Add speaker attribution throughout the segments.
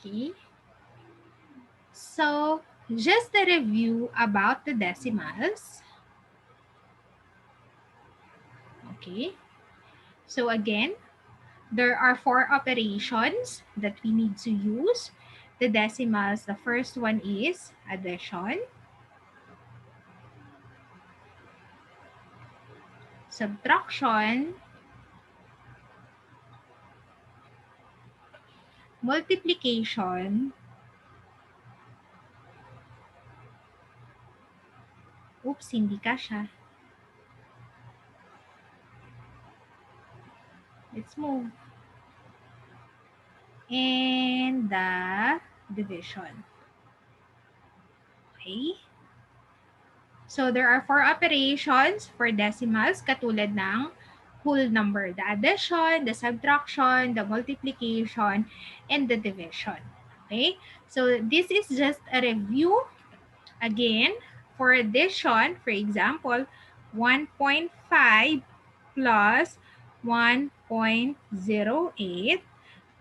Speaker 1: Okay. So, just a review about the decimals. Okay. So again, there are 4 operations that we need to use. The decimals, the first one is addition, subtraction, multiplication, oops, hindi kasha. Let's move. And the division. Okay? So, there are 4 operations for decimals katulad ng whole number. The addition, the subtraction, the multiplication, and the division. Okay? So, this is just a review. Again, for addition, for example, 1.5 plus 1.08,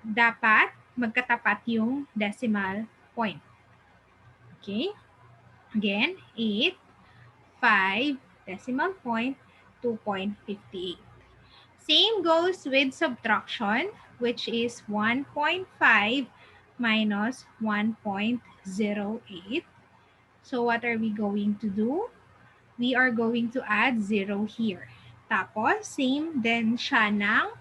Speaker 1: dapat magkatapat yung decimal point. Okay? Again, 8, 5, decimal point, 2.58. Same goes with subtraction, which is 1.5 minus 1.08. So what are we going to do? We are going to add 0 here. Tapos, same din siya ng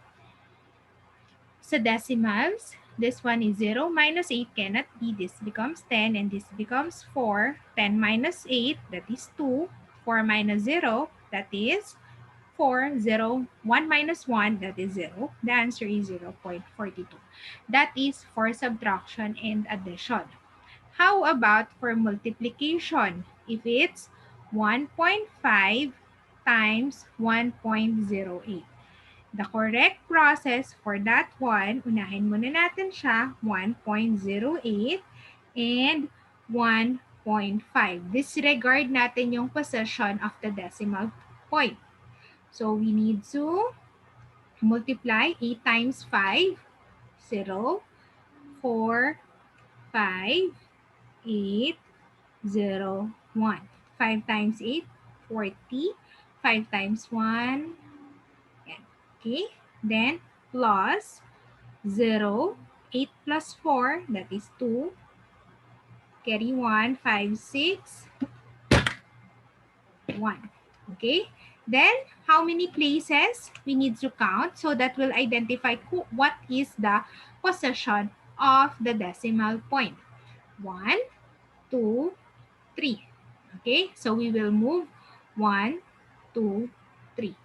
Speaker 1: sa decimals. This one is 0 minus 8 cannot be. This becomes 10 and this becomes 4. 10 minus 8, that is 2. 4 minus 0, that is 4. 0. 1 minus 1, that is 0. The answer is 0.42. That is for subtraction and addition. How about for multiplication? If it's 1.5 times 1.08. The correct process for that one, unahin muna natin siya, 1.08 and 1.5. Disregard natin yung position of the decimal point. So we need to multiply 8 times 5, 0, 4, 5, 8, 0, 1. 5 times 8, 40. 5 times 1, yan. Okay? Then, plus 0, 8 plus 4, that is 2. Carry 1, 5, 6, 1. Okay? Then, how many places we need to count so that will identify what is the position of the decimal point. 1, 2, 3. Okay? So, we will move 1, 2, 3.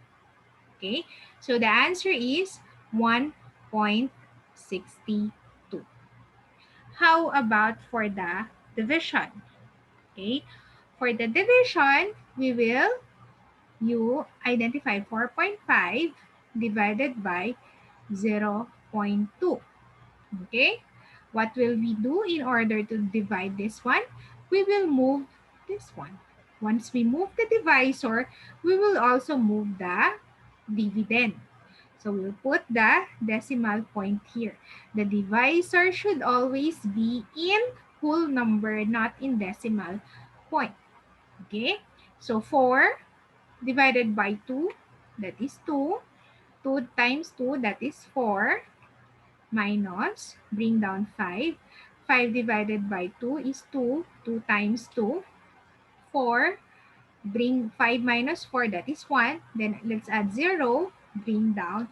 Speaker 1: Okay? So, the answer is 1.62. How about for the division? Okay? For the division, we will identify 4.5 divided by 0.2. Okay? What will we do in order to divide this one? We will move this one. Once we move the divisor, we will also move the dividend. So we'll put the decimal point here. The divisor should always be in whole number, not in decimal point. Okay? So 4 divided by 2, that is 2. 2 times 2, that is 4. Minus, bring down 5. 5 divided by 2 is 2. 2 times 2, 4. Bring 5 minus 4, that is 1. Then let's add 0. Bring down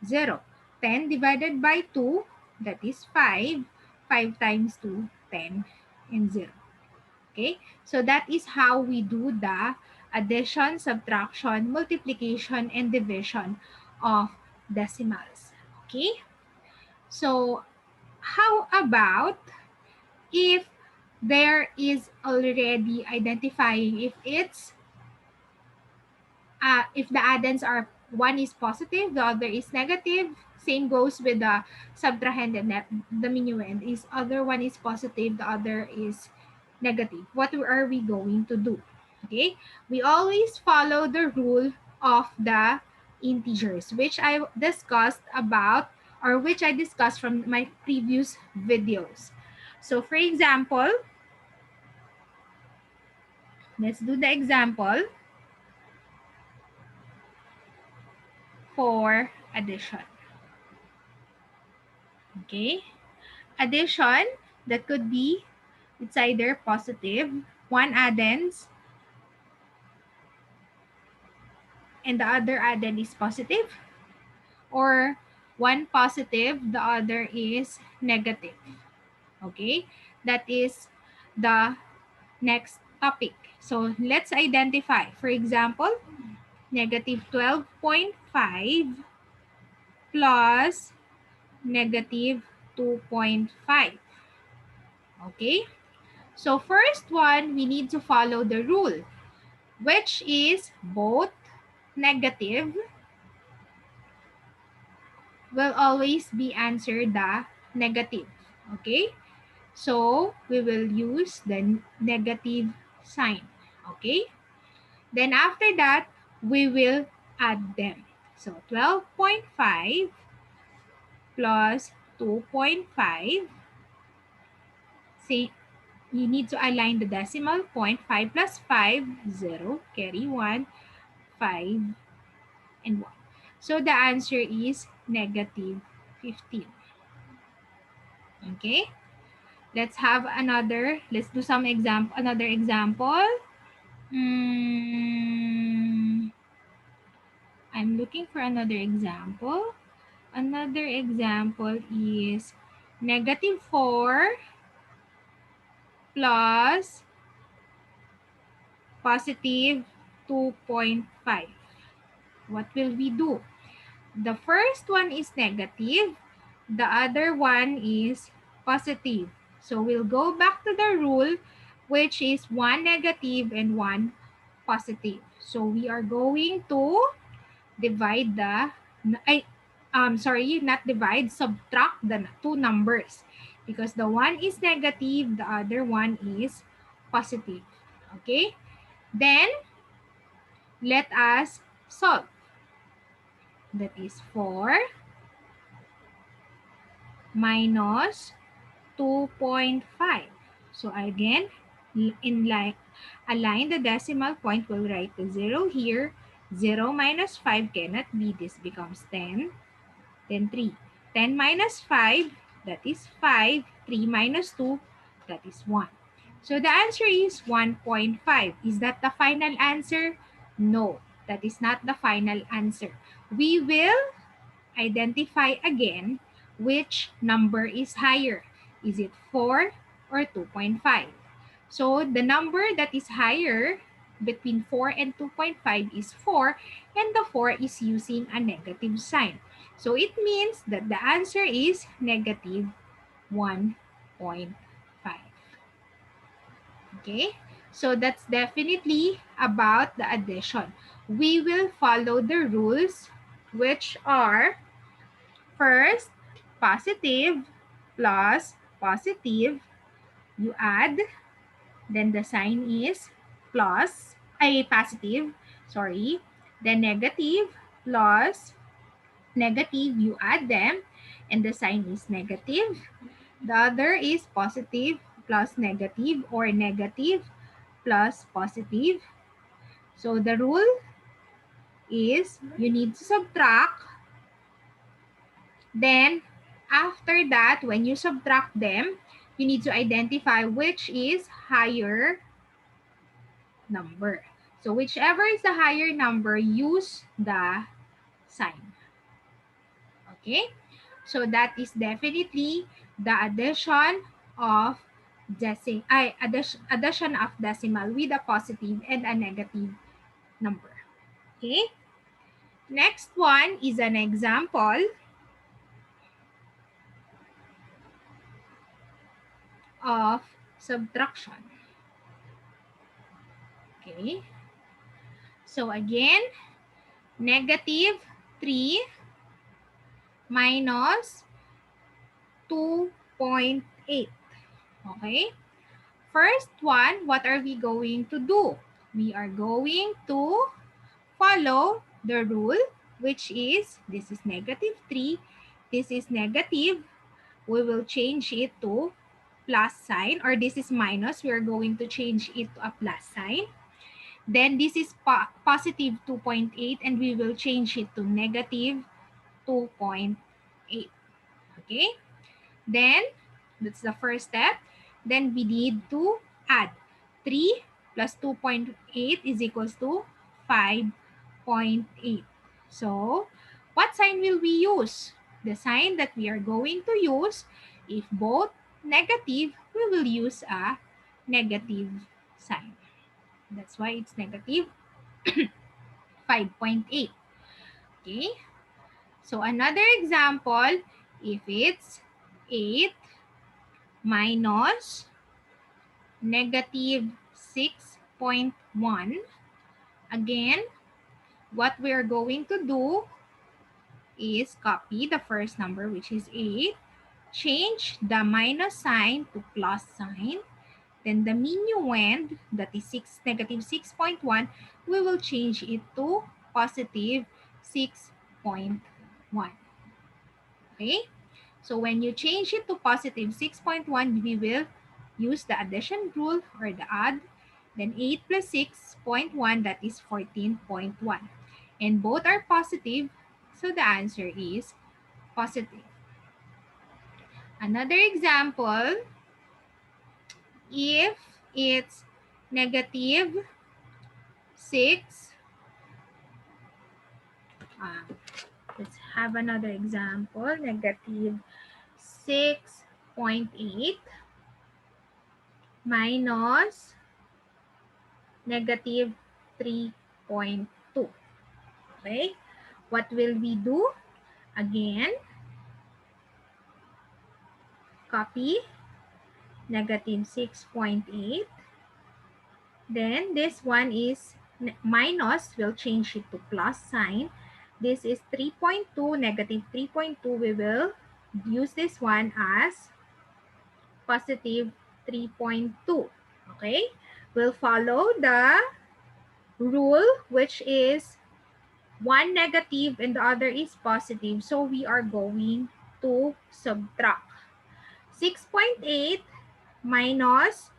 Speaker 1: 0. 10 divided by 2, that is 5. 5 times 2, 10, and 0. Okay? So that is how we do the addition, subtraction, multiplication, and division of decimals. Okay? So how about if there is already identifying if the addends are one is positive, the other is negative. Same goes with the subtrahend and the minuend. Is other one is positive, the other is negative. What are we going to do? Okay, we always follow the rule of the integers, which I discussed from my previous videos. So for example, let's do the example for addition. Okay? Addition, that could be, it's either positive, one addends, and the other addend is positive, or one positive, the other is negative. Okay? That is the next topic. So let's identify. For example, negative 12.5 plus negative 2.5. Okay? So first one, we need to follow the rule, which is both negative will always be answered the negative. Okay? So we will use the negative sign. Okay? Then after that, we will add them. So 12.5 plus 2.5. Say, you need to align the decimal point. 5 plus 5, 0. Carry 1, 5, and 1. So the answer is negative 15. Okay? Let's have another. Let's do some example. Another example. I'm looking for another example. Another example is negative 4 plus positive 2.5. What will we do? The first one is negative. The other one is positive. So we'll go back to the rule, which is one negative and one positive. So we are going to divide the, sorry, not divide, subtract the two numbers, because the one is negative, the other one is positive. Okay? Then, let us solve. That is 4 minus 2.5. So again, in like align the decimal point, we'll write the 0 here. 0 minus 5 cannot be. This becomes 10. Then 3. 10 minus 5, that is 5. 3 minus 2, that is 1. So the answer is 1.5. Is that the final answer? No, that is not the final answer. We will identify again which number is higher. Is it 4 or 2.5? So the number that is higher between 4 and 2.5 is 4, and the 4 is using a negative sign. So it means that the answer is negative 1.5. Okay? So that's definitely about the addition. We will follow the rules, which are first, positive plus positive, you add, then the sign is plus, ay positive, sorry. Then negative plus negative, you add them, and the sign is negative. The other is positive plus negative, or negative plus positive. So the rule is you need to subtract. Then after that, when you subtract them, you need to identify which is higher number. So whichever is the higher number, use the sign. Okay? So that is definitely the addition of addition of decimal with a positive and a negative number. Okay? Next one is an example of subtraction. Okay? So again, negative 3 minus 2.8. Okay? First one, what are we going to do? We are going to follow the rule, which is, this is negative 3, this is negative. We will change it to plus sign, or this is minus, we are going to change it to a plus sign. Then this is positive 2.8, and we will change it to negative 2.8. Okay? Then, that's the first step. Then we need to add 3 plus 2.8 is equals to 5.8. So, what sign will we use? The sign that we are going to use, if both negative, we will use a negative sign. That's why it's negative 5.8. Okay? So, another example, if it's 8 minus negative 6.1. Again, what we're going to do is copy the first number, which is 8, change the minus sign to plus sign, then the minuend, that is negative 6.1, we will change it to positive 6.1. Okay? So when you change it to positive 6.1, we will use the addition rule or the add. Then 8 plus 6.1, that is 14.1. And both are positive, so the answer is positive. Another example, if it's negative 6, let's have another example, negative 6.8 minus negative 3.2. Okay? What will we do? Again, copy negative 6.8. Then this one is minus, we'll change it to plus sign. This is 3.2, negative 3.2. We will use this one as positive 3.2. Okay? We'll follow the rule, which is one negative and the other is positive. So we are going to subtract. 6.8 minus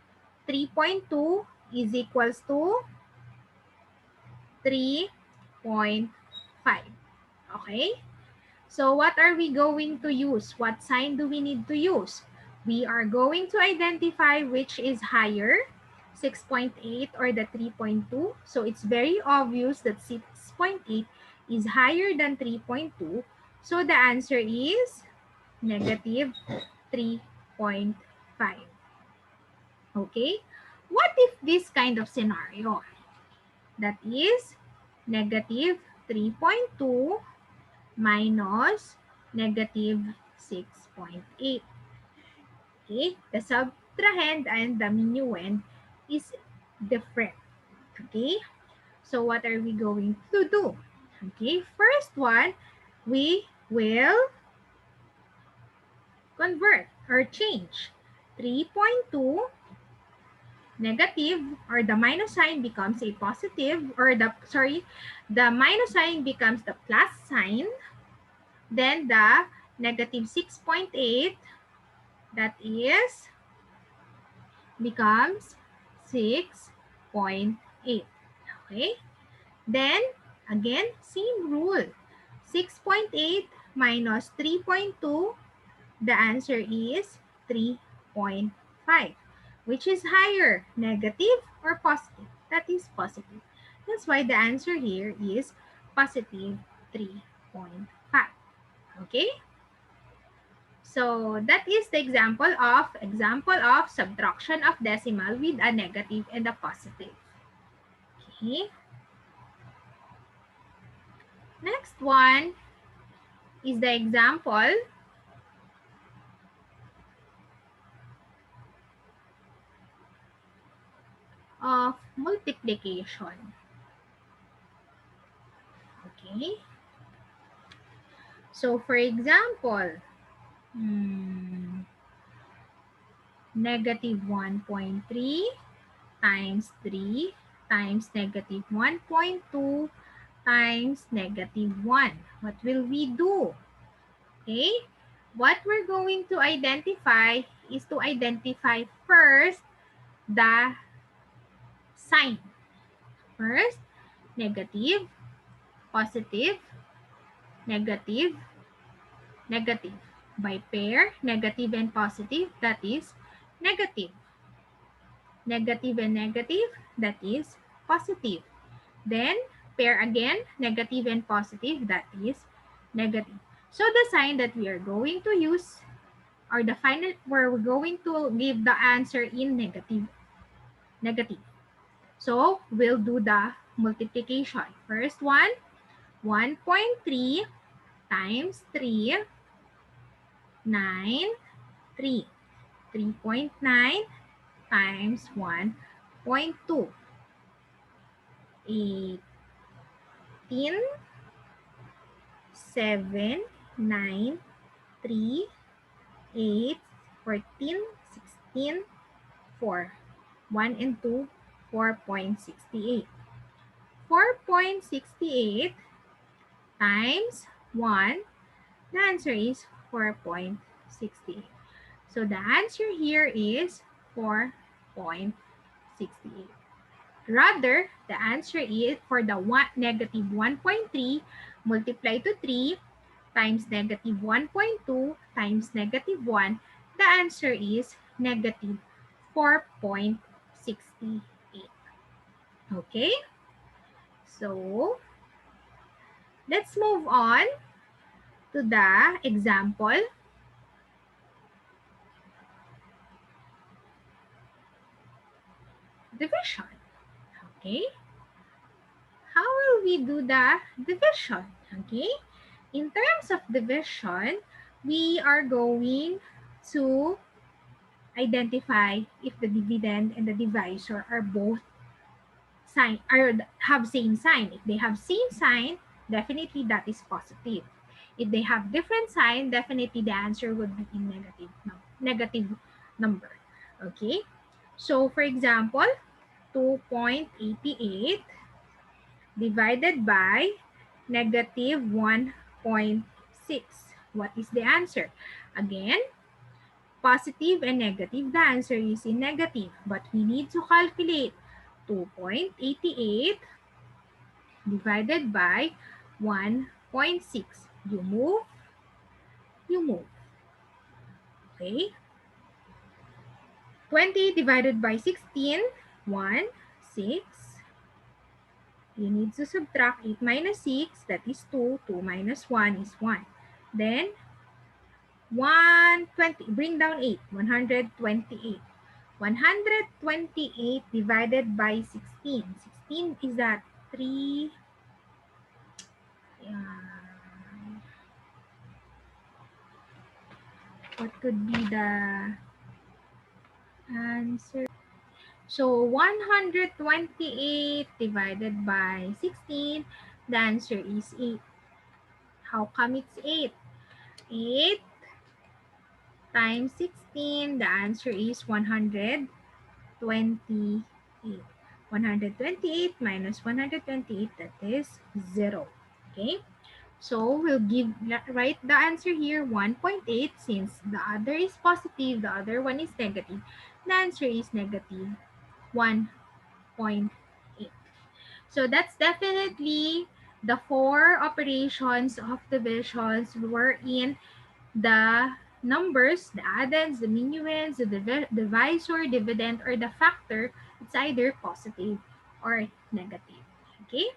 Speaker 1: 3.2 is equals to 3.5. Okay? So what are we going to use? What sign do we need to use? We are going to identify which is higher, 6.8 or the 3.2. So it's very obvious that 6.8 is higher than 3.2. So the answer is negative 3.5. Okay? What if this kind of scenario? That is negative 3.2 minus negative 6.8. Okay? The subtrahend and the minuend is different. Okay? So what are we going to do? Okay, first one, we will convert or change 3.2 negative, or the minus sign becomes a positive, or the minus sign becomes the plus sign. Then the negative 6.8, that is, becomes 6.8. Okay? Then, again, same rule. 6.8 minus 3.2, the answer is 3.5. Which is higher, negative or positive? That is positive. That's why the answer here is positive 3.5. Okay? So that is the example of subtraction of decimal with a negative and a positive. Okay. Next one is the example of multiplication. Okay. So for example, negative 1.3 times 3 times negative 1.2 times negative 1. What will we do? Okay, what we're going to identify is to identify first the sign. First, negative, positive, negative, negative. By pair, negative and positive, that is negative. Negative and negative, that is positive. Then, pair again, negative and positive, that is negative. So, the sign that we are going to use, or the final, where we're going to give the answer in negative. Negative. So, we'll do the multiplication. First one, 1.3 times 3, 9, 3. 3.9 times 1.2. 18, 7, 9, 3, 8, 14, 16, 4. 1 and 2, 4.68. 4.68 times 1, the answer is 4.68. So the answer here is 4.68. Rather, the answer is for the negative 1.3 multiplied to 3 times negative 1.2 times negative 1, the answer is negative 4.68. Okay? So, let's move on to the example. Division. Okay? How will we do the division? Okay? In terms of division, we are going to identify if the dividend and the divisor are both sign or have same sign. If they have same sign, definitely that is positive. If they have different sign, definitely the answer would be in negative number. Okay? So for example, 2.88 divided by negative 1.6. What is the answer? Again, positive and negative, the answer is in negative. But we need to calculate 2.88 divided by 1.6. You move, you move. Okay? 20 divided by 16, 1, 6. You need to subtract 8 minus 6, that is 2. 2 minus 1 is 1. Then, 120, bring down 8, 128. 128 divided by 16. 16 is that 3. What could be the answer? So 128 divided by 16, the answer is 8. How come it's 8? 8 times 16, the answer is 128. 128 minus 128, that is 0. Okay? So we'll write the answer here 1.8. Since the other is positive, the other one is negative. The answer is negative 1.8. So that's definitely the 4 operations of divisions wherein the numbers, the addends, the minuends, the divisor, dividend, or the factor, it's either positive or negative. Okay?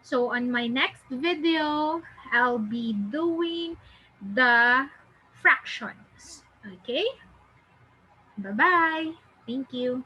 Speaker 1: So on my next video, I'll be doing the fractions. Okay? Bye-bye. Thank you.